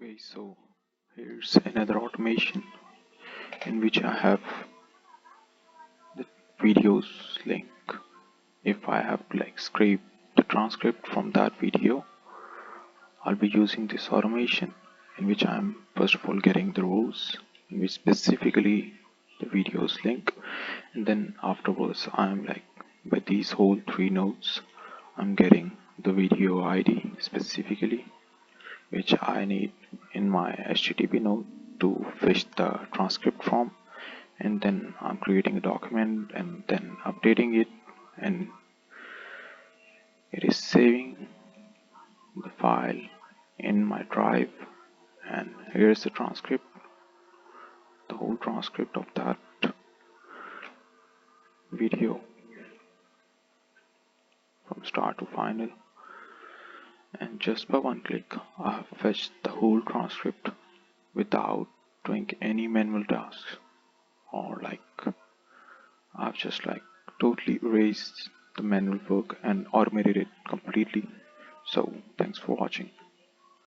Okay, so here's another automation in which I have the videos link. If I have to scrape the transcript from that video, I'll be using this automation in which I'm first of all getting the rows in which specifically the videos link, and then afterwards I'm by these whole three nodes I'm getting the video ID specifically which I need in my HTTP node to fetch the transcript from, and then I'm creating a document and then updating it, and it is saving the file in my drive. And here's the transcript, the whole transcript of that video from start to final, and just by one click I have fetched the whole transcript without doing any manual tasks, or I've just totally erased the manual work and automated it completely. So thanks for watching.